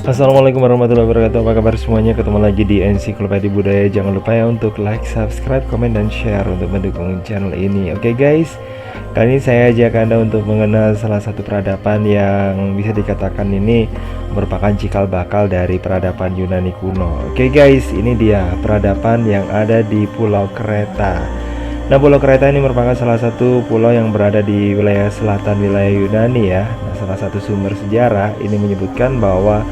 Assalamualaikum warahmatullahi wabarakatuh. Apa kabar semuanya? Ketemu lagi di Ensiklopedia Budaya. Jangan lupa ya untuk like, subscribe, komen, dan share untuk mendukung channel ini. Oke guys, kali ini saya ajak Anda untuk mengenal salah satu peradaban yang bisa dikatakan ini merupakan cikal bakal dari peradaban Yunani kuno. Oke guys, ini dia peradaban yang ada di Pulau Kreta. Nah, Pulau Kreta ini merupakan salah satu pulau yang berada di wilayah selatan wilayah Yunani ya. Nah, salah satu sumber sejarah ini menyebutkan bahwa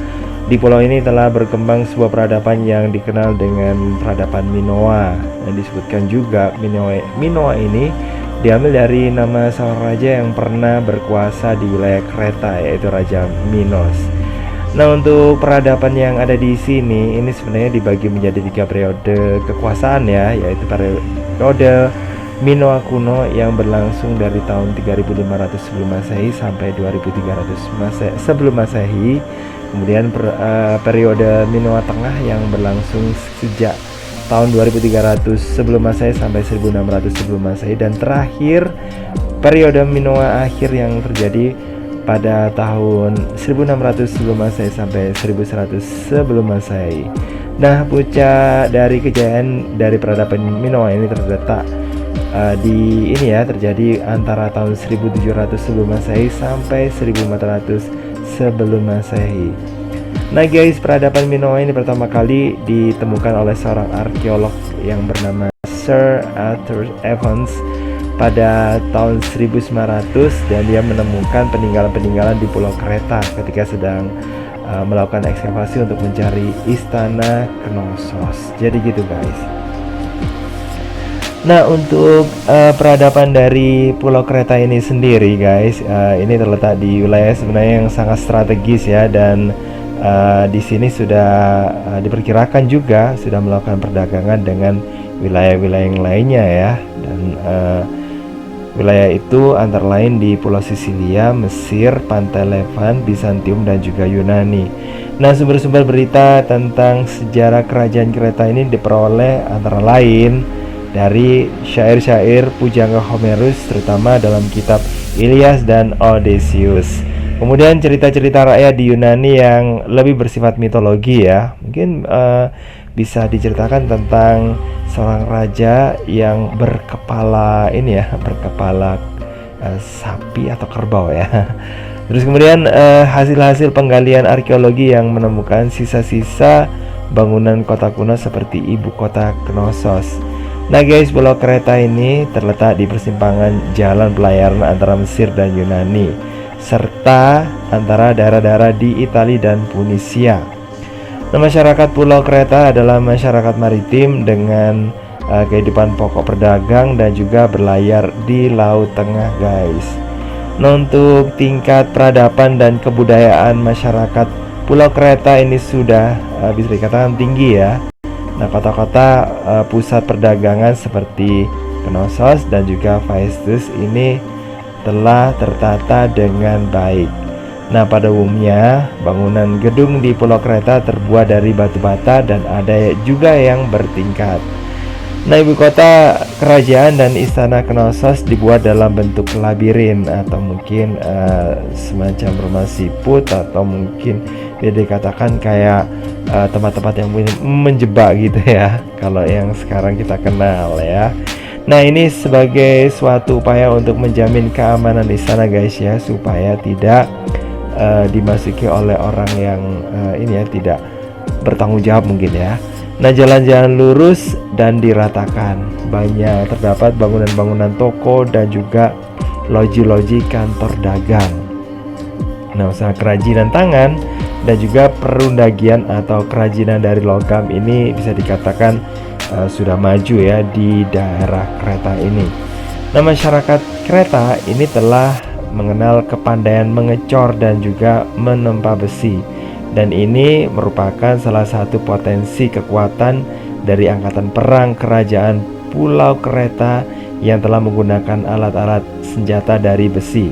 di pulau ini telah berkembang sebuah peradaban yang dikenal dengan peradaban Minoa. Dan disebutkan juga Minoa ini diambil dari nama seorang raja yang pernah berkuasa di wilayah Kreta, yaitu Raja Minos. Nah, untuk peradaban yang ada di sini ini sebenarnya dibagi menjadi 3 periode kekuasaan ya, yaitu periode Minoa kuno yang berlangsung dari tahun 3500 sebelum Masehi sampai 2300 sebelum Masehi. Kemudian periode Minoa tengah yang berlangsung sejak tahun 2300 sebelum Masehi sampai 1600 sebelum Masehi, dan terakhir periode Minoa akhir yang terjadi pada tahun 1600 sebelum Masehi sampai 1100 sebelum Masehi. Nah, puncak dari kejayaan dari peradaban Minoa ini terletak di ini ya, terjadi antara tahun 1700 sebelum Masehi sampai 1400 sebelum Masehi. Nah guys, peradaban Minoa ini pertama kali ditemukan oleh seorang arkeolog yang bernama Sir Arthur Evans pada tahun 1900, dan dia menemukan peninggalan-peninggalan di Pulau Kreta ketika sedang melakukan ekskavasi untuk mencari istana Knossos. Jadi gitu guys. Nah, untuk peradaban dari Pulau Kreta ini sendiri guys, ini terletak di wilayah sebenarnya yang sangat strategis ya, dan di sini sudah diperkirakan juga sudah melakukan perdagangan dengan wilayah-wilayah yang lainnya ya, dan wilayah itu antara lain di Pulau Sisilia, Mesir, Pantai Levan, Bizantium, dan juga Yunani. Nah, sumber-sumber berita tentang sejarah kerajaan Kreta ini diperoleh antara lain dari syair-syair pujangga Homerus, terutama dalam kitab Ilias dan Odysseus. Kemudian cerita-cerita rakyat di Yunani yang lebih bersifat mitologi ya. Mungkin bisa diceritakan tentang seorang raja yang berkepala ini ya, berkepala sapi atau kerbau ya. Terus kemudian hasil-hasil penggalian arkeologi yang menemukan sisa-sisa bangunan kota kuno seperti ibu kota Knossos. Nah guys, Pulau Kreta ini terletak di persimpangan jalan pelayaran antara Mesir dan Yunani, serta antara daerah-daerah di Italia dan Tunisia. Nah, masyarakat Pulau Kreta adalah masyarakat maritim dengan kehidupan pokok berdagang dan juga berlayar di Laut Tengah guys. Nah, untuk tingkat peradaban dan kebudayaan masyarakat Pulau Kreta ini sudah bisa dikatakan tinggi ya. Nah, kota-kota pusat perdagangan seperti Knossos dan juga Phaistos ini telah tertata dengan baik. Nah, pada umumnya bangunan gedung di Pulau Kreta terbuat dari batu bata dan ada juga yang bertingkat. Nah, ibu kota kerajaan dan istana Knossos dibuat dalam bentuk labirin atau mungkin semacam rumah siput, atau mungkin bisa dikatakan kayak tempat-tempat yang menjebak gitu ya, kalau yang sekarang kita kenal ya. Nah, ini sebagai suatu upaya untuk menjamin keamanan istana guys ya, supaya tidak dimasuki oleh orang yang ini ya, tidak bertanggung jawab mungkin ya. Nah, jalan-jalan lurus dan diratakan. Banyak terdapat bangunan-bangunan toko dan juga loji-loji kantor dagang. Nah, usaha kerajinan tangan dan juga perundagian atau kerajinan dari logam ini bisa dikatakan sudah maju ya di daerah Kreta ini. Nah, masyarakat Kreta ini telah mengenal kepandaian mengecor dan juga menempa besi, dan ini merupakan salah satu potensi kekuatan dari angkatan perang kerajaan Pulau Kreta yang telah menggunakan alat-alat senjata dari besi.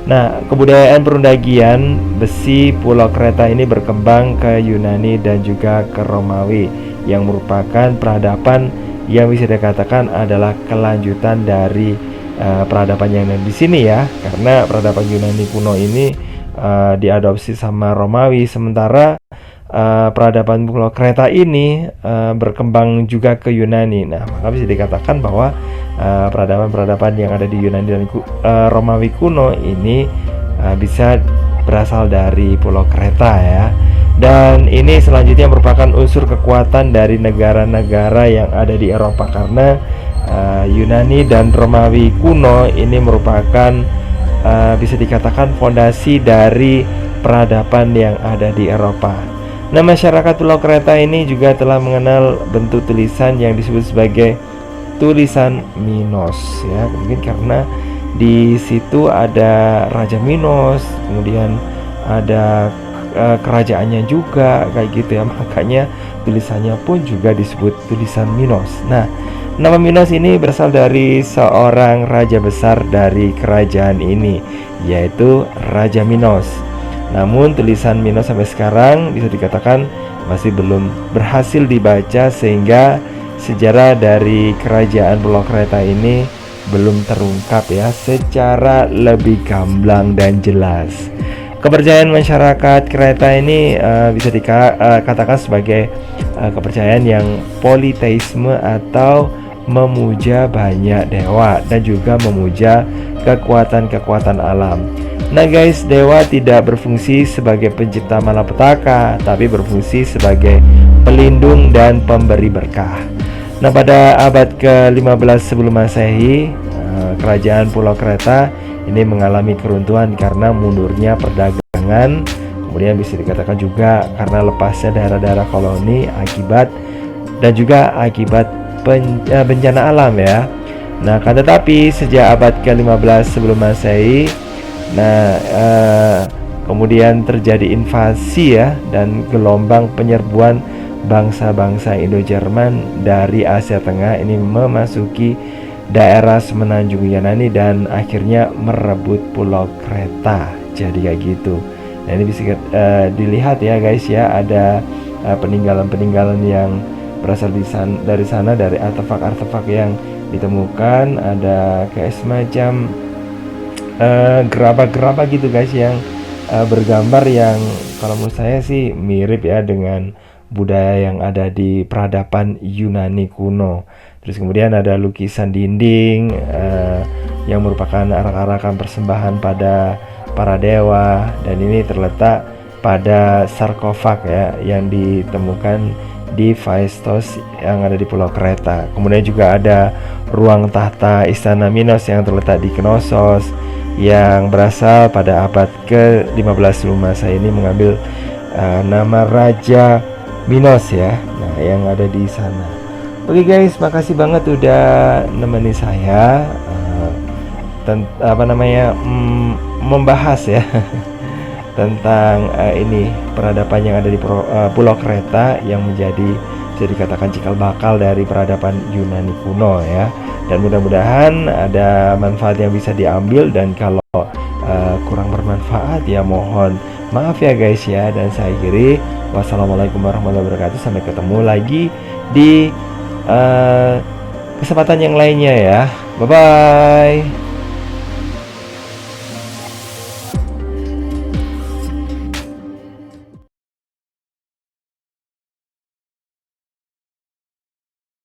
Nah, kebudayaan perundagian besi Pulau Kreta ini berkembang ke Yunani dan juga ke Romawi, yang merupakan peradaban yang bisa dikatakan adalah kelanjutan dari peradaban yang ada di sini ya, karena peradaban Yunani kuno ini diadopsi sama Romawi, sementara peradaban Pulau Kreta ini berkembang juga ke Yunani. Nah, maka bisa dikatakan bahwa peradaban-peradaban yang ada di Yunani dan Romawi kuno ini bisa berasal dari Pulau Kreta ya. Dan ini selanjutnya merupakan unsur kekuatan dari negara-negara yang ada di Eropa, karena Yunani dan Romawi kuno ini merupakan bisa dikatakan fondasi dari peradaban yang ada di Eropa. Nah, masyarakat Pulau Kreta ini juga telah mengenal bentuk tulisan yang disebut sebagai tulisan Minos ya, mungkin karena di situ ada Raja Minos, kemudian ada kerajaannya juga kayak gitu ya, makanya tulisannya pun juga disebut tulisan Minos. Nah, nama Minos ini berasal dari seorang raja besar dari kerajaan ini, yaitu Raja Minos. Namun tulisan Minos sampai sekarang bisa dikatakan masih belum berhasil dibaca, sehingga sejarah dari kerajaan Pulau Kreta ini belum terungkap ya secara lebih gamblang dan jelas. Kepercayaan masyarakat Kreta ini bisa dikatakan sebagai kepercayaan yang politeisme atau memuja banyak dewa dan juga memuja kekuatan-kekuatan alam. Nah guys, dewa tidak berfungsi sebagai pencipta malapetaka, tapi berfungsi sebagai pelindung dan pemberi berkah. Nah, pada abad ke-15 sebelum Masehi, kerajaan Pulau Kreta ini mengalami keruntuhan karena mundurnya perdagangan, kemudian bisa dikatakan juga karena lepasnya daerah-daerah koloni akibat dan juga akibat bencana alam ya. Nah, kan tetapi sejak abad ke-15 sebelum Masehi, kemudian terjadi invasi ya dan gelombang penyerbuan bangsa-bangsa Indo-Jerman dari Asia Tengah ini memasuki daerah semenanjung Yunani dan akhirnya merebut Pulau Kreta. Jadi kayak gitu. Nah, ini bisa dilihat ya guys ya, ada peninggalan-peninggalan yang berasal dari sana, dari artefak-artefak yang ditemukan. Ada kayak semacam gerabah-gerabah gitu guys yang bergambar, yang kalau menurut saya sih mirip ya dengan budaya yang ada di peradaban Yunani kuno. Terus kemudian ada lukisan dinding yang merupakan arak-arakan persembahan pada para dewa, dan ini terletak pada sarkofag ya yang ditemukan di Phaistos yang ada di Pulau Kreta. Kemudian juga ada ruang tahta istana Minos yang terletak di Knossos yang berasal pada abad ke-15 sebelum Masehi, ini mengambil nama Raja Minos ya. Nah, yang ada di sana. Oke guys, makasih banget udah nemenin saya membahas ya tentang ini peradaban yang ada di Pulau Kreta yang menjadi bisa dikatakan cikal bakal dari peradaban Yunani kuno ya. Dan mudah-mudahan ada manfaat yang bisa diambil, dan kalau kurang bermanfaat ya mohon maaf ya guys ya. Dan saya akhiri, wassalamualaikum warahmatullahi wabarakatuh. Sampai ketemu lagi di kesempatan yang lainnya ya. Bye bye.